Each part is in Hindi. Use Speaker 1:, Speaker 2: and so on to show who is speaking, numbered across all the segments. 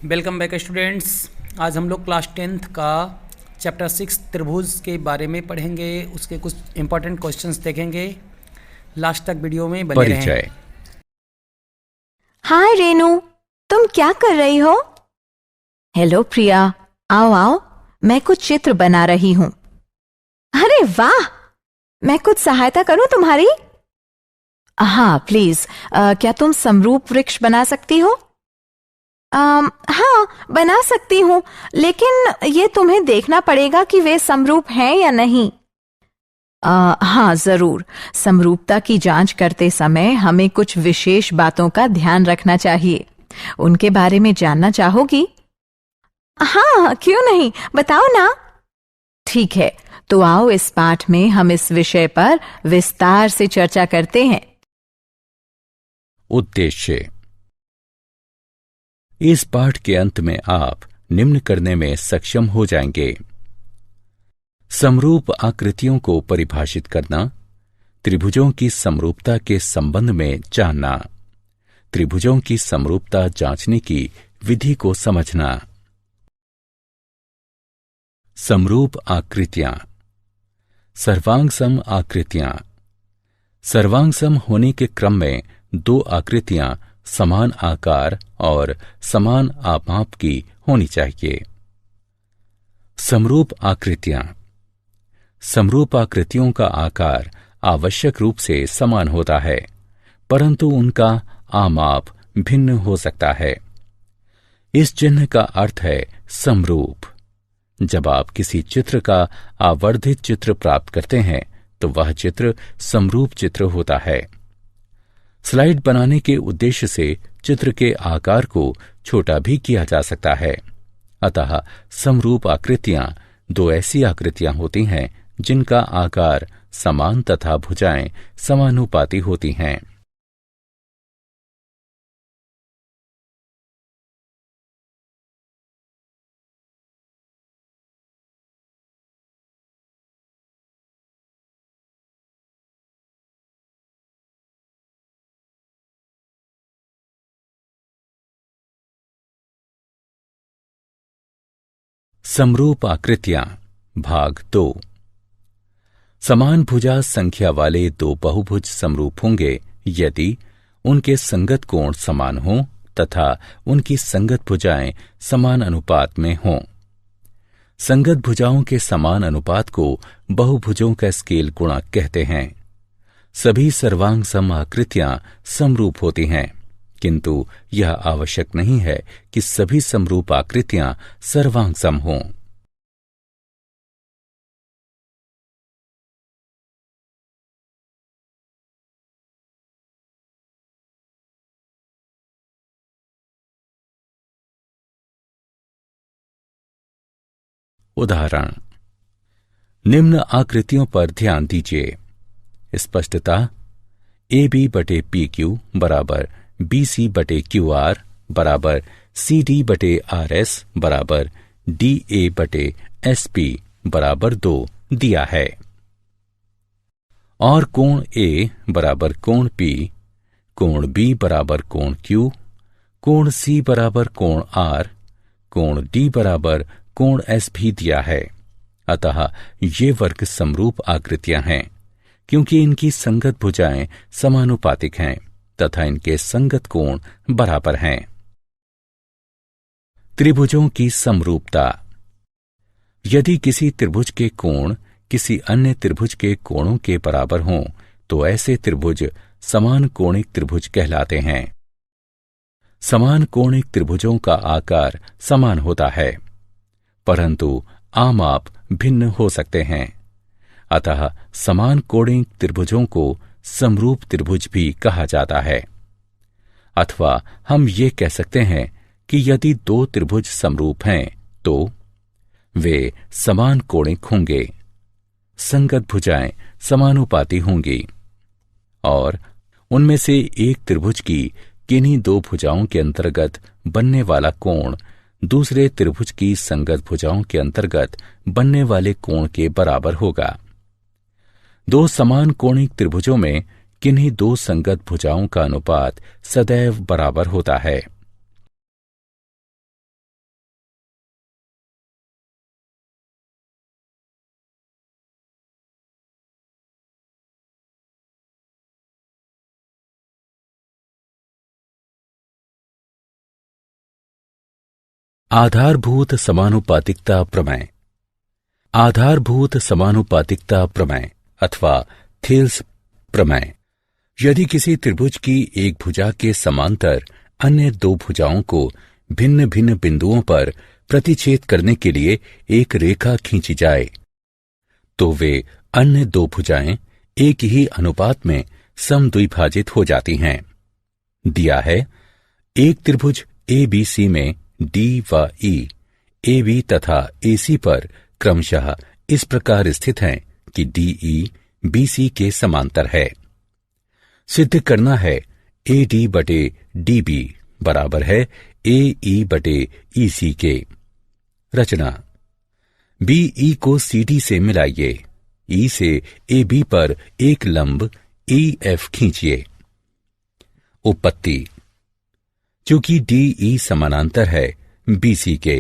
Speaker 1: Welcome back students. आज हम लोग क्लास 10th का चैप्टर 6 त्रिभुज के बारे में पढ़ेंगे। उसके कुछ इंपॉर्टेंट क्वेश्चंस देखेंगे। लास्ट तक वीडियो में बने रहें।
Speaker 2: परिचय।
Speaker 3: हाय रेनू, तुम क्या कर रही हो? हेलो प्रिया, आओ आओ, मैं कुछ चित्र बना रही हूँ। अरे वाह, मैं कुछ सहायता करूँ तुम्हारी? हाँ प्लीज, क्या तुम समरूप वृक्ष बना सकती हो? हाँ बना सकती हूँ, लेकिन ये तुम्हें देखना पड़ेगा कि वे समरूप हैं या नहीं। हाँ जरूर, समरूपता की जांच करते समय हमें कुछ विशेष बातों का ध्यान रखना चाहिए। उनके बारे में जानना चाहोगी? हाँ क्यों नहीं, बताओ ना। ठीक है, तो आओ इस पाठ में हम इस विषय पर विस्तार से चर्चा करते हैं।
Speaker 2: उद्देश्य। इस पाठ के अंत में आप निम्न करने में सक्षम हो जाएंगे: समरूप आकृतियों को परिभाषित करना, त्रिभुजों की समरूपता के संबंध में जानना, त्रिभुजों की समरूपता जांचने की विधि को समझना। समरूप आकृतियां। सर्वांगसम आकृतियां। सर्वांगसम होने के क्रम में दो आकृतियां समान आकार और समान आपाप की होनी चाहिए। समरूप आकृतियां। समरूप आकृतियों का आकार आवश्यक रूप से समान होता है, परंतु उनका आमाप भिन्न हो सकता है। इस चिन्ह का अर्थ है समरूप। जब आप किसी चित्र का आवर्धित चित्र प्राप्त करते हैं तो वह चित्र समरूप चित्र होता है। स्लाइड बनाने के उद्देश्य से चित्र के आकार को छोटा भी किया जा सकता है। अतः समरूप आकृतियां दो ऐसी आकृतियां होती हैं जिनका आकार समान तथा भुजाएं समानुपाती होती हैं। समरूप आकृतियां भाग 2। समान भुजा संख्या वाले दो बहुभुज समरूप होंगे यदि उनके संगत कोण समान हों तथा उनकी संगत भुजाएं समान अनुपात में हों। संगत भुजाओं के समान अनुपात को बहुभुजों का स्केल गुणक कहते हैं। सभी सर्वांगसम आकृतियां समरूप होती हैं, किंतु यह आवश्यक नहीं है कि सभी समरूप आकृतियां सर्वांगसम हों। उदाहरण: निम्न आकृतियों पर ध्यान दीजिए। स्पष्टता: AB बटे PQ बराबर BC बटे QR बराबर CD बटे RS बराबर DA बटे SP बराबर 2 दिया है। और कोण A बराबर कोण P, कोण B बराबर कोण Q, कोण C बराबर कोण R, कोण D बराबर कोण S भी दिया है। अतः ये वर्ग समरूप आकृतियां हैं क्योंकि इनकी संगत भुजाएं समानुपातिक हैं तथा इनके संगत कोण बराबर हैं। त्रिभुजों की समरूपता। यदि किसी त्रिभुज के कोण किसी अन्य त्रिभुज के कोणों के बराबर हों तो ऐसे त्रिभुज समान कोणिक त्रिभुज कहलाते हैं। समान कोणिक त्रिभुजों का आकार समान होता है, परंतु आमाप भिन्न हो सकते हैं। अतः समान कोणिक त्रिभुजों को समरूप त्रिभुज भी कहा जाता है। अथवा हम ये कह सकते हैं कि यदि दो त्रिभुज समरूप हैं तो वे समान कोणिक होंगे, संगत भुजाएं समानुपाती होंगी और उनमें से एक त्रिभुज की किन्हीं दो भुजाओं के अंतर्गत बनने वाला कोण दूसरे त्रिभुज की संगत भुजाओं के अंतर्गत बनने वाले कोण के बराबर होगा। दो समान कोणिक त्रिभुजों में किन्हीं दो संगत भुजाओं का अनुपात सदैव बराबर होता है। आधारभूत समानुपातिकता प्रमेय। आधारभूत समानुपातिकता प्रमेय अथवा थेल्स प्रमेय। यदि किसी त्रिभुज की एक भुजा के समांतर अन्य दो भुजाओं को भिन्न भिन्न बिंदुओं पर प्रतिच्छेद करने के लिए एक रेखा खींची जाए, तो वे अन्य दो भुजाएं एक ही अनुपात में समद्विभाजित हो जाती हैं। दिया है, एक त्रिभुज ABC में D व E, AB तथा AC पर क्रमशः इस प्रकार स्थित हैं कि DE BC के समांतर है। सिद्ध करना है AD बटे DB बराबर है AE बटे EC के। रचना, BE को CD से मिलाइए, E से AB पर एक लंब EF खींचिए। उपपत्ति, चूंकि DE समानांतर है BC के,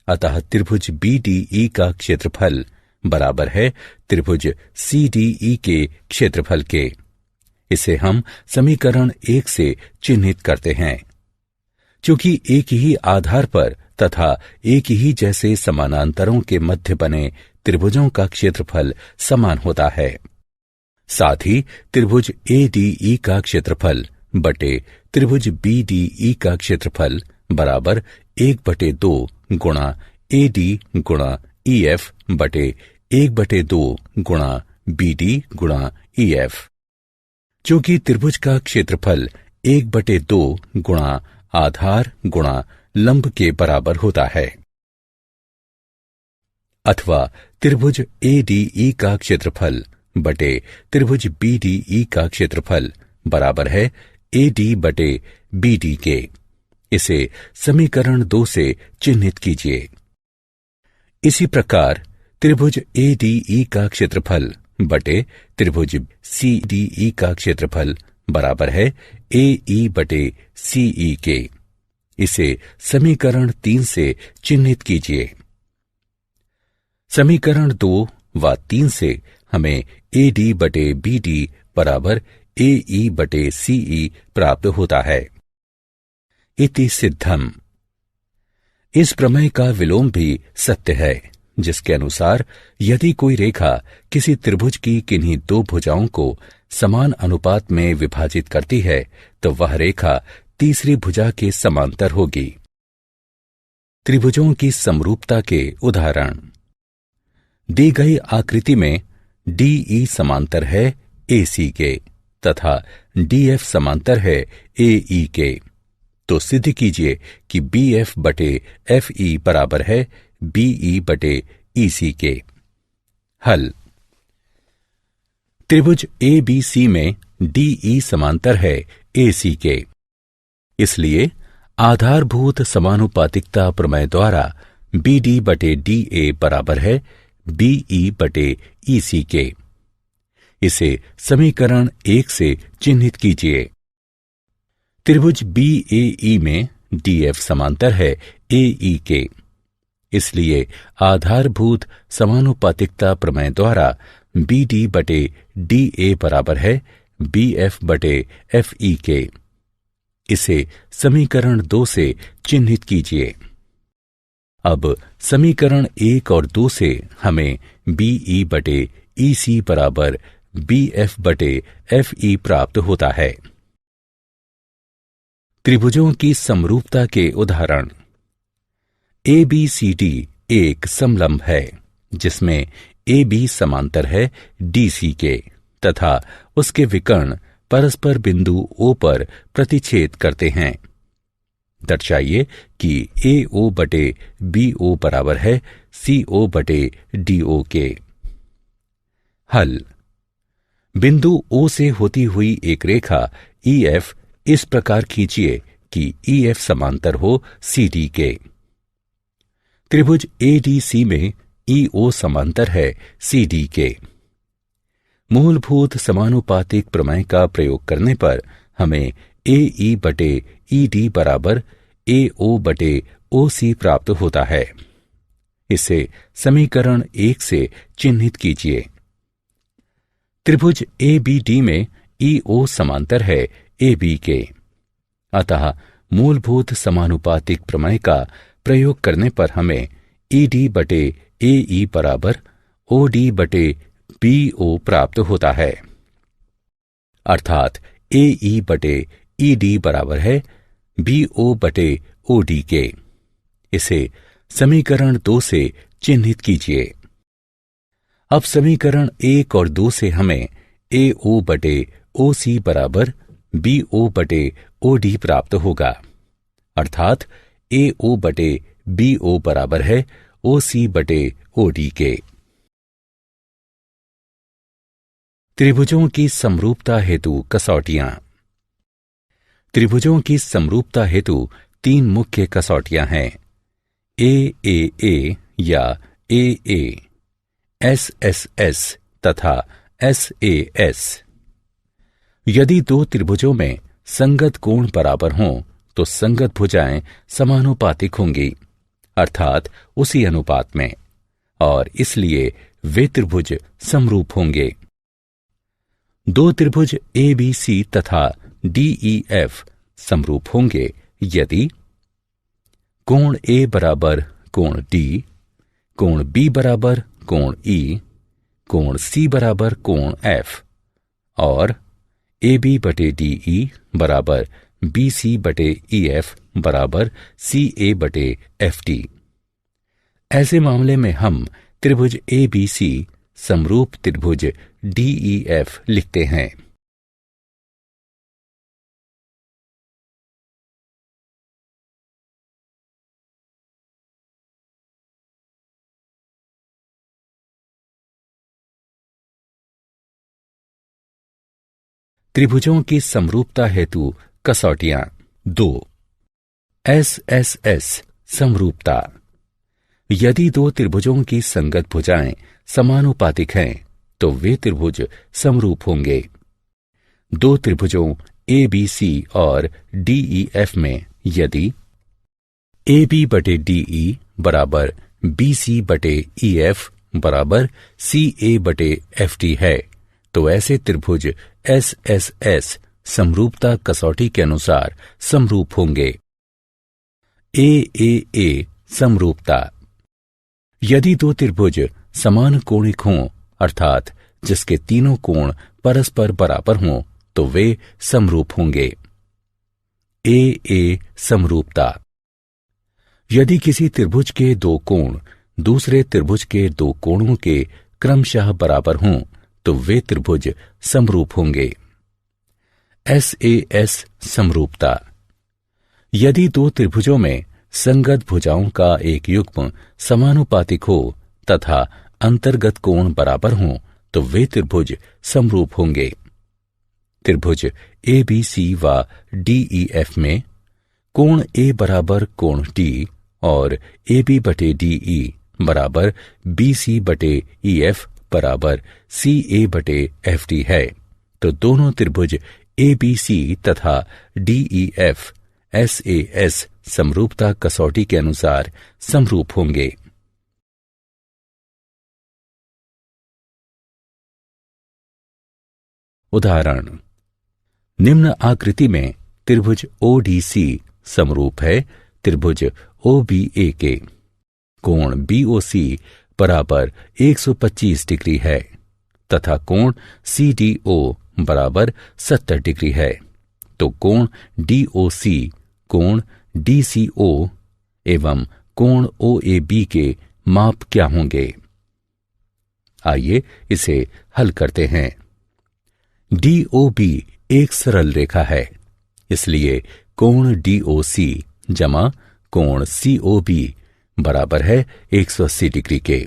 Speaker 2: अतः त्रिभुज BDE का क्षेत्रफल बराबर है त्रिभुज CDE के क्षेत्रफल के। इसे हम समीकरण 1 से चिन्हित करते हैं। चूंकि एक ही आधार पर तथा एक ही जैसे समानांतरों के मध्य बने त्रिभुजों का क्षेत्रफल समान होता है, साथ ही त्रिभुज ADE का क्षेत्रफल बटे त्रिभुज BDE का क्षेत्रफल बराबर 1/2 गुणा AD गुणा EF बटे 1/2 गुणा BD गुणा EF। चूंकि त्रिभुज का क्षेत्रफल 1/2 गुणा आधार गुणा लंब के बराबर होता है, अथवा त्रिभुज ADE का क्षेत्रफल बटे त्रिभुज BDE का क्षेत्रफल बराबर है AD बटे BD के। इसे समीकरण 2 से चिन्हित कीजिए। इसी प्रकार त्रिभुज ADE का क्षेत्रफल बटे त्रिभुज CDE का क्षेत्रफल बराबर है AE बटे CE के। इसे समीकरण 3 से चिन्हित कीजिए। समीकरण 2 व 3 से हमें AD बटे BD बराबर AE बटे CE प्राप्त होता है। इति सिद्धम। इस प्रमेय का विलोम भी सत्य है, जिसके अनुसार यदि कोई रेखा किसी त्रिभुज की किन्हीं दो भुजाओं को समान अनुपात में विभाजित करती है, तो वह रेखा तीसरी भुजा के समांतर होगी। त्रिभुजों की समरूपता के उदाहरण। दी गई आकृति में DE समांतर है AC के तथा DF समांतर है AE के, तो सिद्ध कीजिए कि BF बटे FE बराबर है BE बटे EC के। हल। त्रिभुज ABC में DE समांतर है AC के, इसलिए आधारभूत समानुपातिकता प्रमेय द्वारा BD बटे DA बराबर है BE बटे EC के। इसे समीकरण 1 से चिन्हित कीजिए। त्रिभुज BAE में DF समांतर है AE के, इसलिए आधारभूत समानुपातिकता प्रमेय द्वारा BD बटे DA बराबर है BF बटे FE के। इसे समीकरण 2 से चिन्हित कीजिए। अब समीकरण 1 और 2 से हमें BE बटे EC बराबर BF बटे FE प्राप्त होता है। त्रिभुजों की समरूपता के उदाहरण। ABCD एक समलंब है, जिसमें AB समांतर है DC के तथा उसके विकर्ण परस्पर बिंदु O पर प्रतिच्छेद करते हैं। दर्शाइए कि AO बटे BO बराबर है CO बटे DO के। हल। बिंदु O से होती हुई एक रेखा EF इस प्रकार खींचिए कि EF समांतर हो CD के। त्रिभुज ADC में EO समांतर है CD के। मूलभूत समानुपातिक प्रमेय का प्रयोग करने पर हमें AE बटे ED बराबर AO बटे OC प्राप्त होता है। इसे समीकरण 1 से चिन्हित कीजिए। त्रिभुज ABD में EO समांतर है AB के, अतः मूलभूत समानुपातिक प्रमेय का प्रयोग करने पर हमें ED बटे AE बराबर OD बटे BO प्राप्त होता है, अर्थात AE बटे ED बराबर है BO बटे OD के। इसे समीकरण 2 से चिन्हित कीजिए। अब समीकरण 1 और 2 से हमें AO बटे OC बराबर BO बटे OD प्राप्त होगा, अर्थात AO बटे BO बराबर है OC बटे OD के। त्रिभुजों की समरूपता हेतु कसौटियां। त्रिभुजों की समरूपता हेतु 3 मुख्य कसौटियां हैं, AAA या AA, SSS तथा SAS। यदि 2 त्रिभुजों में संगत कोण बराबर हों तो संगत भुजाएं समानुपातिक होंगी, अर्थात उसी अनुपात में, और इसलिए वे त्रिभुज समरूप होंगे। 2 त्रिभुज ABC तथा DEF समरूप होंगे यदि कोण A बराबर कोण D, कोण B बराबर कोण E, कोण C बराबर कोण F और AB बटे DE बराबर BC बटे EF बराबर CA बटे FD। ऐसे मामले में हम त्रिभुज ABC समरूप त्रिभुज DEF लिखते हैं। त्रिभुजों की समरूपता हेतु कसौटियां 2। SSS समरूपता। यदि 2 त्रिभुजों की संगत भुजाएं समानुपातिक हैं तो वे त्रिभुज समरूप होंगे। 2 त्रिभुजों ABC और DEF में यदि AB बटे DE बराबर BC बटे EF बराबर CA बटे FD है तो ऐसे त्रिभुज SSS समरूपता कसौटी के अनुसार समरूप होंगे। AAA समरूपता। यदि 2 त्रिभुज समान कोणिक हों, अर्थात जिसके तीनों कोण परस्पर बराबर हों, तो वे समरूप होंगे। AA समरूपता। यदि किसी त्रिभुज के 2 कोण दूसरे त्रिभुज के 2 कोणों के क्रमशः बराबर हों तो वे त्रिभुज समरूप होंगे। SAS समरूपता। यदि 2 त्रिभुजों में संगत भुजाओं का एक युग्म समानुपातिक हो तथा अंतर्गत कोण बराबर हों तो वे त्रिभुज समरूप होंगे। त्रिभुज ABC व DEF में कोण A बराबर कोण D और AB बटे DE बराबर BC बटे EF बराबर CA बटे FD है तो दोनों त्रिभुज ABC तथा DEF SAS समरूपता कसौटी के अनुसार समरूप होंगे। उदाहरण, निम्न आकृति में त्रिभुज ODC समरूप है त्रिभुज OBA के। कोण BOC बराबर 125 डिग्री है तथा कोण CDO बराबर 70 डिग्री है तो कोण DOC, कोण DCO एवं कोण OAB के माप क्या होंगे? आइए इसे हल करते हैं। DOB एक सरल रेखा है, इसलिए कोण DOC जमा कोण COB बराबर है 180 डिग्री के,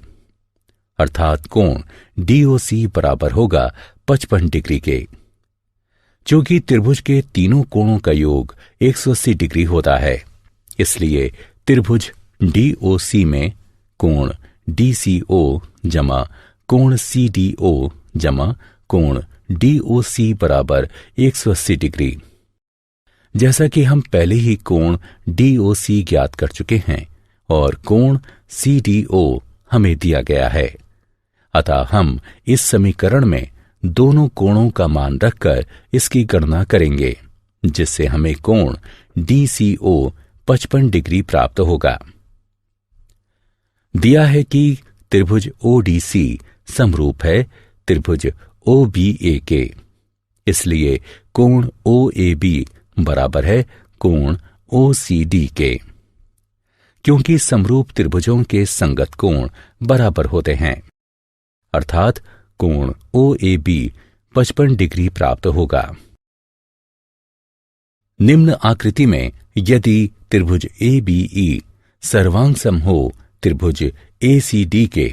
Speaker 2: अर्थात कोण DOC बराबर होगा 55 डिग्री के। चूंकि त्रिभुज के तीनों कोणों का योग 180 डिग्री होता है, इसलिए त्रिभुज DOC में कोण DCO जमा कोण CDO जमा कोण DOC बराबर 180 डिग्री। जैसा कि हम पहले ही कोण DOC ज्ञात कर चुके हैं और कोण CDO हमें दिया गया है, अतः हम इस समीकरण में दोनों कोणों का मान रखकर इसकी गणना करेंगे, जिससे हमें कोण DCO 55 डिग्री प्राप्त होगा दिया है कि त्रिभुज ओडीसी समरूप है त्रिभुज ओबीए के, इसलिए कोण ओएबी बराबर है कोण ओसीडी के। क्योंकि समरूप त्रिभुजों के संगत कोण बराबर होते हैं, अर्थात कोण ओएबी 55 डिग्री प्राप्त होगा। निम्न आकृति में यदि त्रिभुज एबीई सर्वांगसम हो त्रिभुज एसीडी के,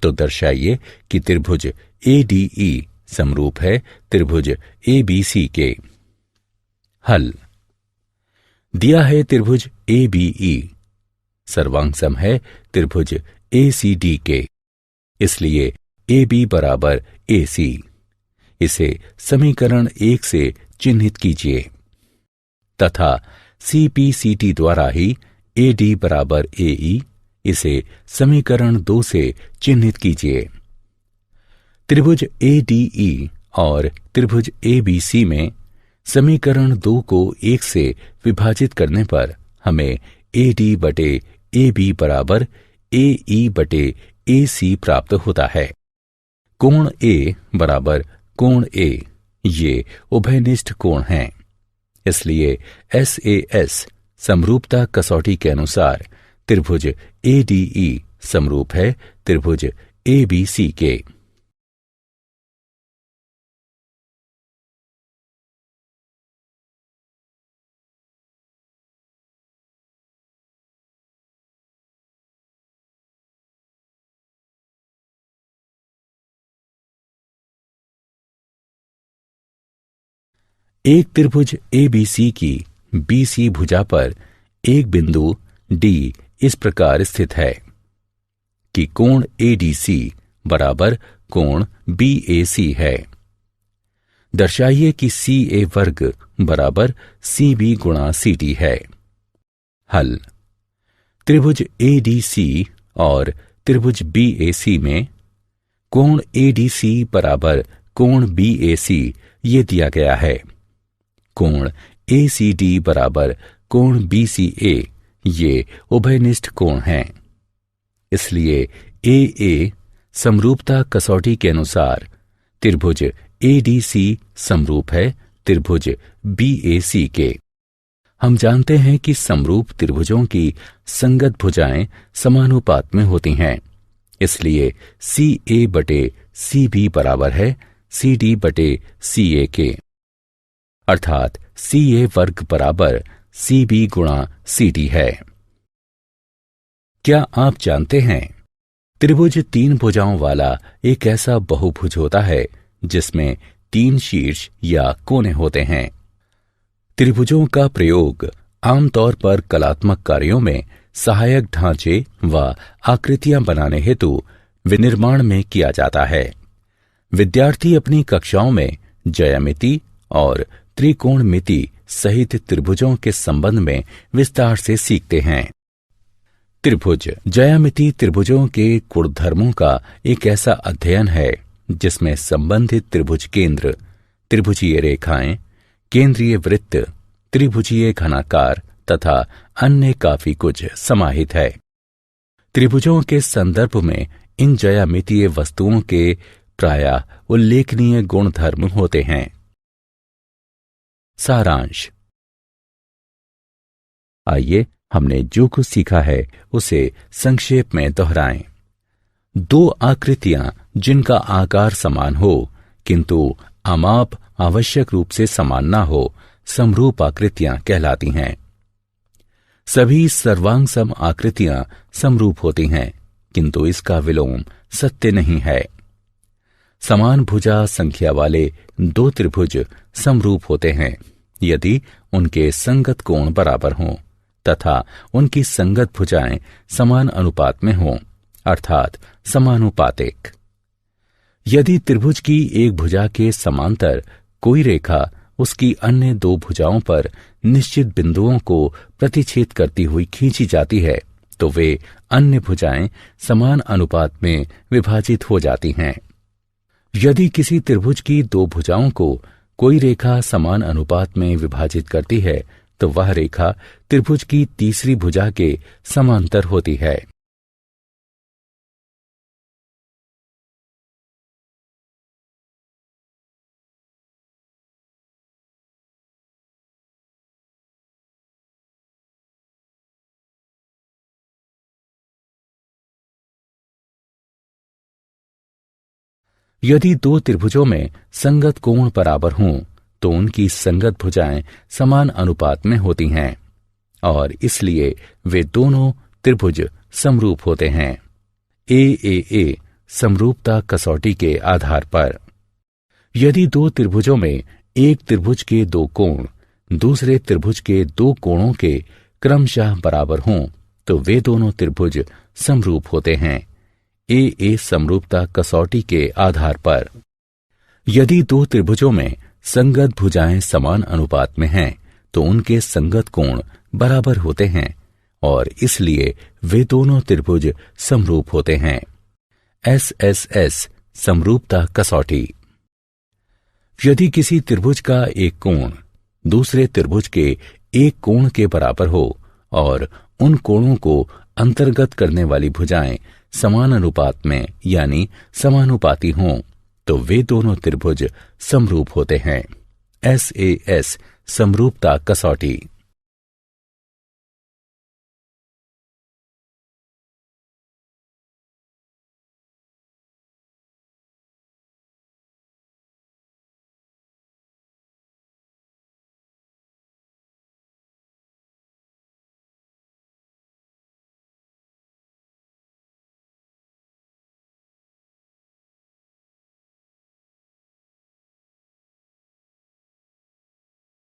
Speaker 2: तो दर्शाइए कि त्रिभुज एडीई समरूप है त्रिभुज एबीसी के। हल। दिया है त्रिभुज एबीई सर्वांगसम है त्रिभुज एसीडी के, इसलिए AB बराबर AC। इसे समीकरण 1 से चिन्हित कीजिए तथा CPCT द्वारा ही AD बराबर AE इसे समीकरण 2 से चिन्हित कीजिए। त्रिभुज ADE और त्रिभुज ABC में समीकरण 2 को 1 से विभाजित करने पर हमें AD बटे AB बराबर AE बटे AC प्राप्त होता है। कोण A बराबर कोण A ये उभयनिष्ठ कोण हैं, इसलिए SAS समरूपता कसौटी के अनुसार त्रिभुज ADE समरूप है त्रिभुज ABC के। एक त्रिभुज ABC की BC भुजा पर एक बिंदु D इस प्रकार स्थित है कि कोण ADC बराबर कोण BAC है। दर्शाइए कि CA वर्ग बराबर CB गुणा CD है। हल। त्रिभुज ADC और त्रिभुज BAC में कोण ADC बराबर कोण BAC ये दिया गया है। कोण ACD बराबर कोण BCA ये उभयनिष्ठ कोण हैं, इसलिए AA समरूपता कसौटी के अनुसार त्रिभुज ADC समरूप है त्रिभुज BAC के। हम जानते हैं कि समरूप त्रिभुजों की संगत भुजाएं समानुपात में होती हैं, इसलिए CA बटे CB बराबर है CD बटे CA के, अर्थात CA वर्ग बराबर CB गुणा CD है। क्या आप जानते हैं त्रिभुज 3 भुजाओं वाला एक ऐसा बहुभुज होता है जिसमें 3 शीर्ष या कोने होते हैं। त्रिभुजों का प्रयोग आमतौर पर कलात्मक कार्यों में सहायक ढांचे व आकृतियां बनाने हेतु विनिर्माण में किया जाता है। विद्यार्थी अपनी कक्षाओं में ज्यामिति और त्रिकोणमिति सहित त्रिभुजों के संबंध में विस्तार से सीखते हैं। त्रिभुज ज्यामिति त्रिभुजों के गुणधर्मों का एक ऐसा अध्ययन है जिसमें संबंधित त्रिभुज केंद्र, त्रिभुजीय रेखाएं, केंद्रीय वृत्त, त्रिभुजीय घनाकार तथा अन्य काफी कुछ समाहित है। त्रिभुजों के संदर्भ में इन ज्यामितीय वस्तुओं के प्रायः उल्लेखनीय गुणधर्म होते हैं। सारांश। आइए हमने जो कुछ सीखा है उसे संक्षेप में दोहराएं। 2 आकृतियां जिनका आकार समान हो किंतु आमाप आवश्यक रूप से समान न हो समरूप आकृतियां कहलाती हैं। सभी सर्वांगसम आकृतियां समरूप होती हैं किंतु इसका विलोम सत्य नहीं है। समान भुजा संख्या वाले 2 त्रिभुज समरूप होते हैं यदि उनके संगत कोण बराबर हों तथा उनकी संगत भुजाएं समान अनुपात में हों, अर्थात समानुपातिक। यदि त्रिभुज की एक भुजा के समांतर कोई रेखा उसकी अन्य 2 भुजाओं पर निश्चित बिंदुओं को प्रतिच्छेद करती हुई खींची जाती है तो वे अन्य भुजाएं समान अनुपात में विभाजित हो जाती हैं। यदि किसी त्रिभुज की 2 भुजाओं को कोई रेखा समान अनुपात में विभाजित करती है तो वह रेखा त्रिभुज की तीसरी भुजा के समांतर होती है। यदि दो त्रिभुजों में संगत कोण बराबर हों तो उनकी संगत भुजाएं समान अनुपात में होती हैं और इसलिए वे दोनों त्रिभुज समरूप होते हैं। ए समरूपता कसौटी के आधार पर यदि दो त्रिभुजों में एक त्रिभुज के दो कोण दूसरे त्रिभुज के दो कोणों के क्रमशः बराबर हों तो वे दोनों त्रिभुज समरूप होते हैं। ए समरूपता कसौटी के आधार पर यदि दो त्रिभुजों में संगत भुजाएं समान अनुपात में हैं तो उनके संगत कोण बराबर होते हैं और इसलिए वे दोनों त्रिभुज समरूप होते हैं। एस समरूपता कसौटी यदि किसी त्रिभुज का एक कोण दूसरे त्रिभुज के एक कोण के बराबर हो और उन कोणों को अंतर्गत करने वाली भुजाएं समान अनुपात में यानी समानुपाती हों तो वे दोनों त्रिभुज समरूप होते हैं। एस समरूपता कसौटी।